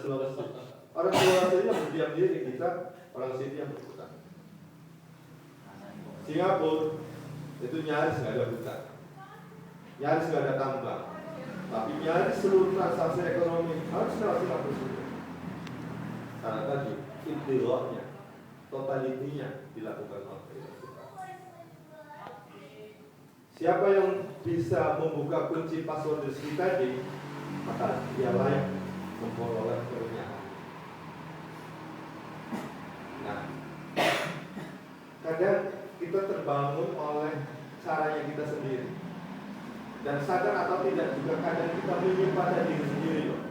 Sulawesi. Orang Sulawesi yang berdiam diri, kita orang sini yang berhutang. Singapura itu nyaris nggak ada hutan, nyaris nggak ada tambang, tapi nyaris seluruh transaksi ekonomi harus lewat Singapura. Karena tadi intiloknya, totalitinya dilakukan oleh kita. Siapa yang bisa membuka kunci password rezeki tadi, maka dia layak memperoleh kemenangan. Nah, kadang kita terbangun oleh caranya kita sendiri, dan sadar atau tidak juga kadang kita menyimpan diri sendiri loh.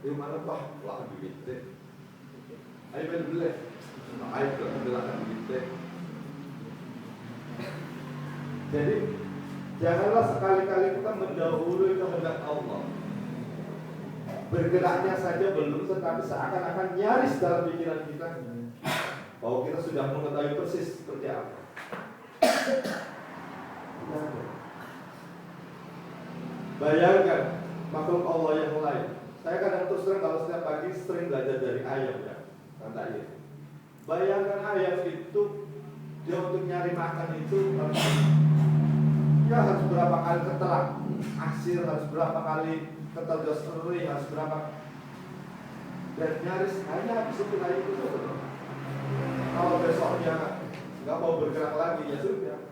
Di mana pak? Lah duit deh. Ayo beli. Ayo belakang duit deh. Jadi janganlah sekali-kali kita mendahului kehendak Allah. Bergeraknya saja belum, tetapi seakan-akan nyaris dalam pikiran kita bahwa kita sudah mengetahui persis seperti apa. Bayangkan makhluk Allah yang lain. Saya kadang terus terang kalau setiap pagi sering belajar dari ayam ya, kata ini. Bayangkan ayam itu dia untuk nyari makan itu ya harus berapa kali ketelak asir, harus berapa kali ketelak seri, harus berapa, dan nyaris hanya habis itu lagi itu. Kalau besoknya nggak mau bergerak lagi ya sudah.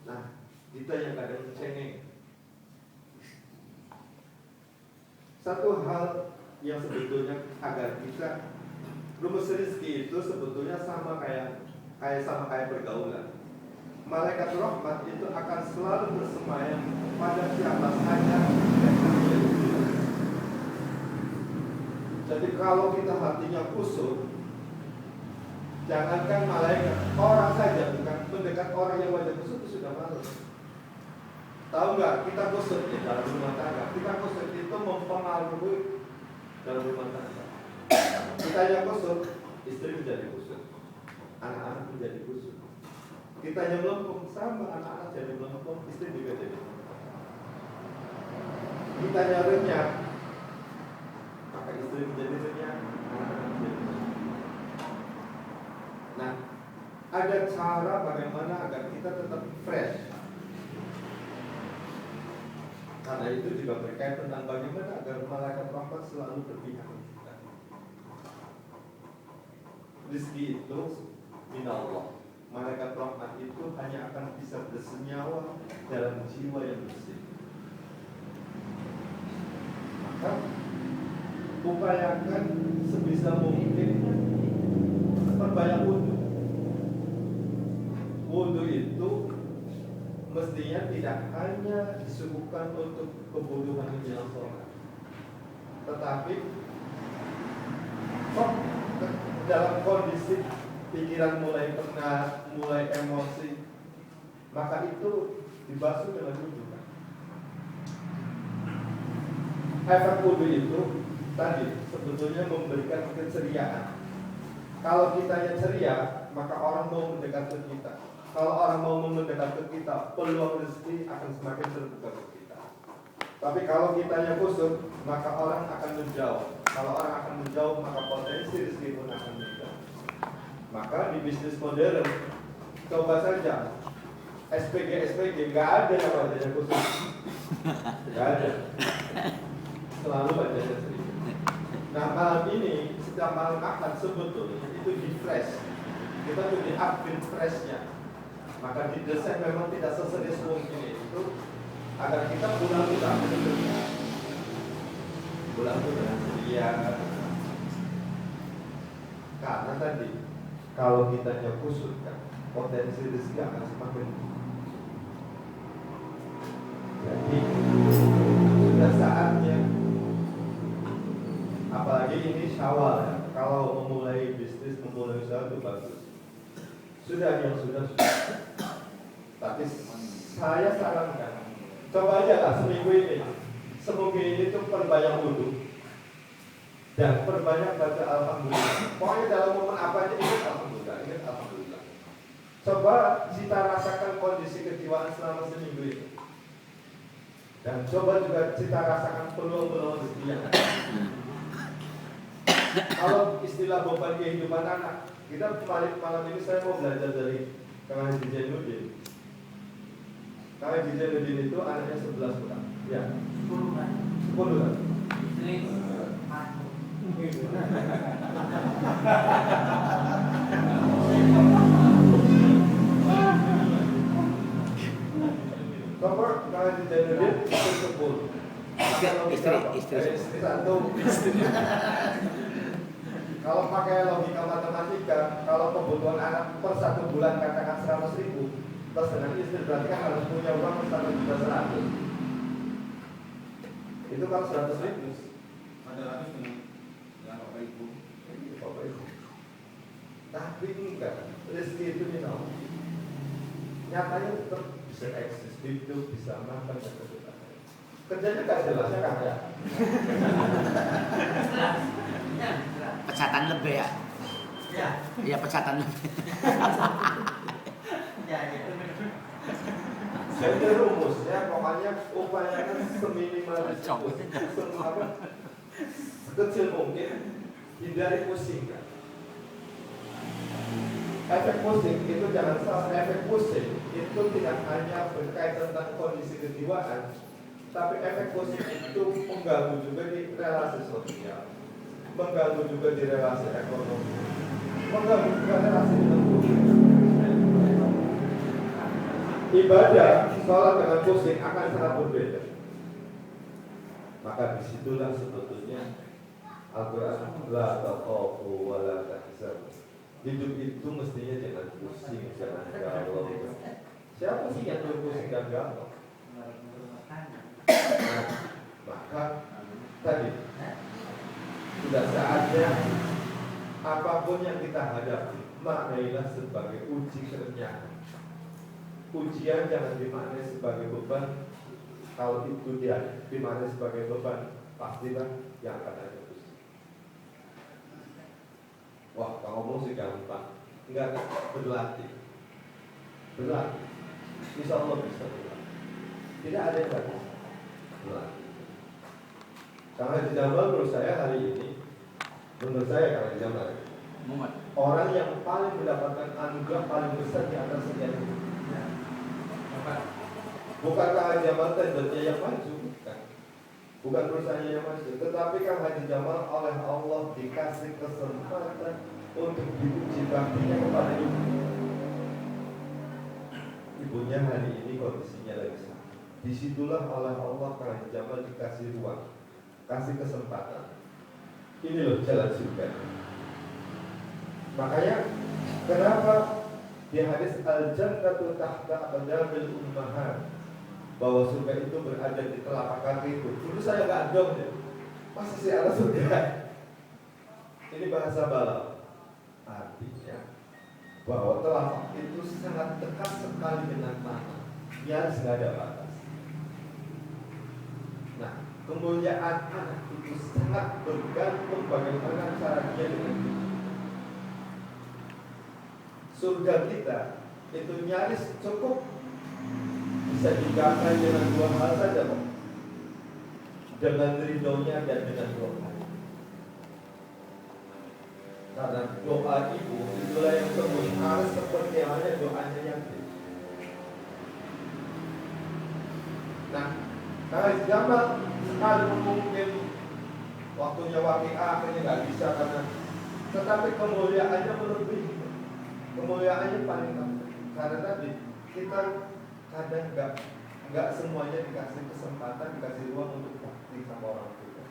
Nah, kita yang kadang cengeng. Satu hal yang sebetulnya agar kita rumus rezeki itu sebetulnya sama kayak pergaulan. Malaikat rahmat itu akan selalu bersemayam pada siapa saja yang terjadi. Jadi kalau kita hatinya kusut, jangankan malaikat, orang saja bukan mendekat orang yang wajah kusut itu sudah malu. Tahu nggak? Kita kusut di dalam rumah tangga. Kita kusut itu mempengaruhi dalam rumah tangga. Kita yang kusut, istri menjadi kusut, anak-anak menjadi kusut. Kita yang melempem, sama anak-anak jadi melempem, istri juga jadi melempem. Kita yang renyah, maka istri menjadi renyah, anak-anak menjadi renyah. Nah, ada cara bagaimana agar kita tetap fresh. Karena itu juga berkaitan tentang bagaimana agar malaikat rahmat selalu berpihak kepada kita. Rezeki itu minallah. Malaikat rahmat itu hanya akan bisa bersenyawa dalam jiwa yang bersih. Maka upayakan sebisa mungkin perbanyak wudu. Wudu itu mestinya tidak hanya disuguhkan untuk kebutuhan menjelang sholat, tetapi dalam kondisi pikiran mulai penat, mulai emosi, maka itu dibasuh dengan wudu. Efek wudu itu tadi sebetulnya memberikan keceriaan. Kalau kita yang ceria, maka orang mau mendekat ke kita. Kalau orang mau mendekat ke kita, peluang rezeki akan semakin terbuka ke kita. Tapi kalau kita yang kusut, maka orang akan menjauh. Kalau orang akan menjauh, maka potensi rezeki pun akan menjauh. Maka di bisnis modern, coba saja SPG nggak ada yang wajahnya khusus, nggak ada. Selalu wajahnya sedikit. Nah malam ini, setiap malam akad sebetulnya itu di fresh. Kita tuh di upgrade freshnya. Maka didesain memang tidak seserius mungkin itu agar kita pulang dengan ceria. Karena tadi kalau kita kusutkan, potensi rezeki akan semakin. Jadi sudah saatnya, apalagi ini Syawal ya. Kalau memulai bisnis, memulai usaha itu bagus. Sudah yang sudah. Tapi saya sarankan, coba aja lah seminggu ini. Seminggu ini tuh perbanyak wudu dan perbanyak baca alhamdulillah. Pokoknya dalam momen apa aja ingat alhamdulillah. Coba kita rasakan kondisi kejiwaan selama seminggu ini. Dan coba juga kita rasakan peluang-peluang rezeki yang ada. Kalau istilah beban kehidupan anak, kita malam ini saya mau belajar dari Kang Haji Jainuddin. Kang Haji Jainuddin itu anaknya 11 bulan. Ya. 10 kan? 10 kan? Nomor Kang Haji Jainuddin itu 10. Istri satu. Kalau pakai logika matematika, kalau kebutuhan anak per 1 bulan katakan 100.000, plus dengan istri berarti kan harus punya uang 1.100.000. Itu kalau 100.000. Ada lagi dengan Bapak Ibu. Bapak Ibu. Tapi enggak, rezeki itu minum. Nyatanya tetap bisa eksis, hidup, bisa makan dan kebutuhan. Kerjanya gak jelas ya kan ya? Pecatan lebih ya? Ya. Iya pecatan lebih. Ya, itu Jadi rumusnya pokoknya upayakan seminimal sekecil mungkin, hindari pusing kan? Efek pusing itu jangan salah, efek pusing itu tidak hanya berkaitan tentang kondisi kejiwaan, tapi efek pusing itu mengganggu juga di relasi sosial, mengganggu juga di relasi ekonomi, mengganggu juga relasi dengan Tuhan. Ibadah, sholat dengan pusing akan sangat berbeda. Maka disitulah sebetulnya Al-Quran la takhafu wa la tahzanu. Hidup itu mestinya jangan pusing, jangan galau. Siapa sih yang pusing dan galau? Nah, maka tadi sudah saatnya apapun yang kita hadapi maknailah sebagai uji kerenyahan. Ujian jangan dimaknai sebagai beban. Kalau itu dia dimaknai sebagai beban, pastilah yang akan ada pusing. Wah, kalau ngomong sih gampang. Enggak, berlatih. Berlatih. Insya Allah bisa berlatih. Tidak ada yang bagus. Berlatih. Karena di Jamal menurut saya hari ini, menurut saya karena di Jamal, orang yang paling mendapatkan anugerah paling besar di atas sekian itu. Bukan Kang Haji Jamal tendernya yang maju, bukan perusahaannya yang maju, tetapi Kang Haji Jamal oleh Allah dikasih kesempatan untuk diuji baktinya kepada ibu. Ibunya hari ini kondisinya lagi sakit. Disitulah oleh Allah Kang Haji Jamal dikasih ruang, kasih kesempatan. Ini loh jalan surga. Makanya kenapa di hadis al-jannatu tahta aqdamil ummahat, bahwa surga itu berada di telapak kaki itu. Dulu saya nggak dong ya, masa sih ada surga? Ini bahasa Balau, artinya bahwa telapak itu sangat dekat sekali dengan tanah, nyaris nggak ada batas. Nah, kemuliaan anak itu sangat bergantung bagaimana cara dia dengan kita. Surga kita itu nyaris cukup bisa digapai dengan 2 hal saja, Pak. Dengan ridhonya dan dengan doa. Karena doa ibu itulah yang tembus harus seperti halnya doanya yatim. Nah, karena Jamal sekali mungkin waktunya waqi'ah akhirnya nggak bisa tetapi kemuliaannya melebihi. Kemuliaannya paling penting. Karena tadi kita kadang nggak semuanya dikasih kesempatan, dikasih ruang untuk bakti sama orang tua.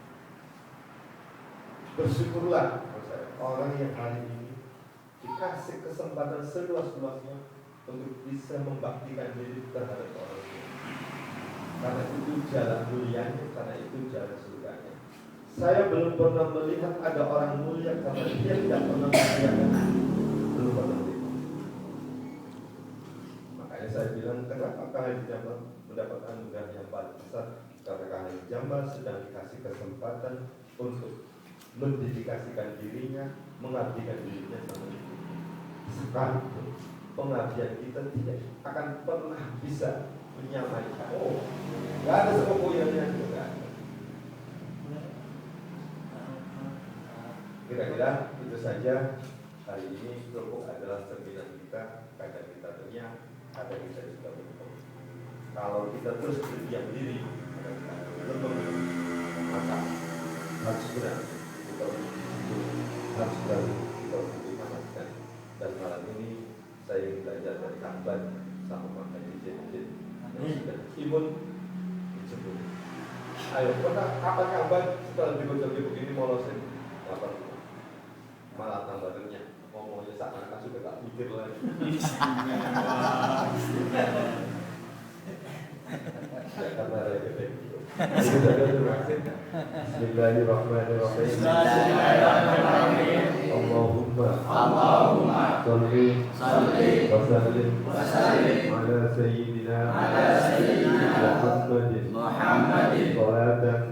Bersyukurlah orang yang hari ini dikasih kesempatan seluas-luasnya untuk bisa membaktikan diri terhadap orang tua. Karena itu jalan mulianya, karena itu jalan surganya. Saya belum pernah melihat ada orang mulia karena dia tidak pernah muliakan. Belum pernah lihat. Makanya saya bilang kenapa Kang Haji Jamal mendapat anugerah yang paling besar? Karena Kang Haji Jamal sedang dikasih kesempatan untuk mendedikasikan dirinya, mengabdikan dirinya sama Tuhan. Sekalipun pengabdian kita tidak akan pernah bisa menyamaikan. Oh, nggak ada sepupu yang juga. Kira-kira itu saja hari ini. Kerupuk adalah cerminan kita. Kadang kita teriak, kadang kita juga berdoa. Kalau kita terus berdiam diri, maka harus benar kita harus berani kita untuk dimanfaatkan. Dan malam ini saya ingin belajar dari Kamban sama makanya izin imun disebut. Ayo, kapan Kamban setelah dibocor begini molosin dapat malah tambah renyah. Ngomongnya seakan-akan sudah tak pikir lagi. Ya karena ada gede. Bismillahirrahmanirrahim. Allahumma salli wa sallim ala sayyidina Muhammadin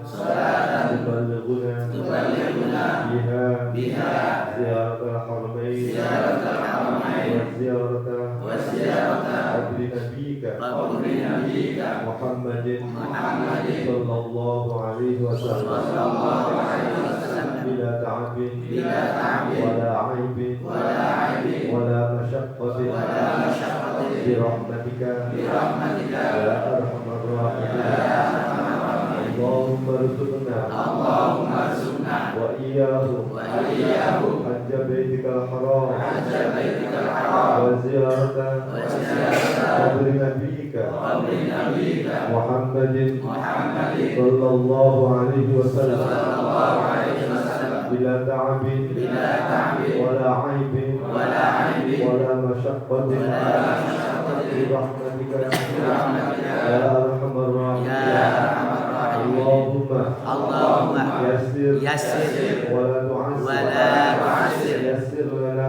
salatan tuballighuna biha ziyaratul haramain wa ziyarata qabri nabiyyika Muhammadin sallallahu alaihi wasallam bila ta'abin wala aibin wala masyaqqatin birahmatika ya arhamar rahimin. Allahumma rzuqna wa iyyahu hajja baitikal haram wa ziyarata qabri nabiyyika Muhammadin sallallahu alaihi wasallam bila ta'abin wala aibin wala masyaqqatin birahmatika ya arhamar rahimin. Allahumma yassir wala tu'assir yassir lana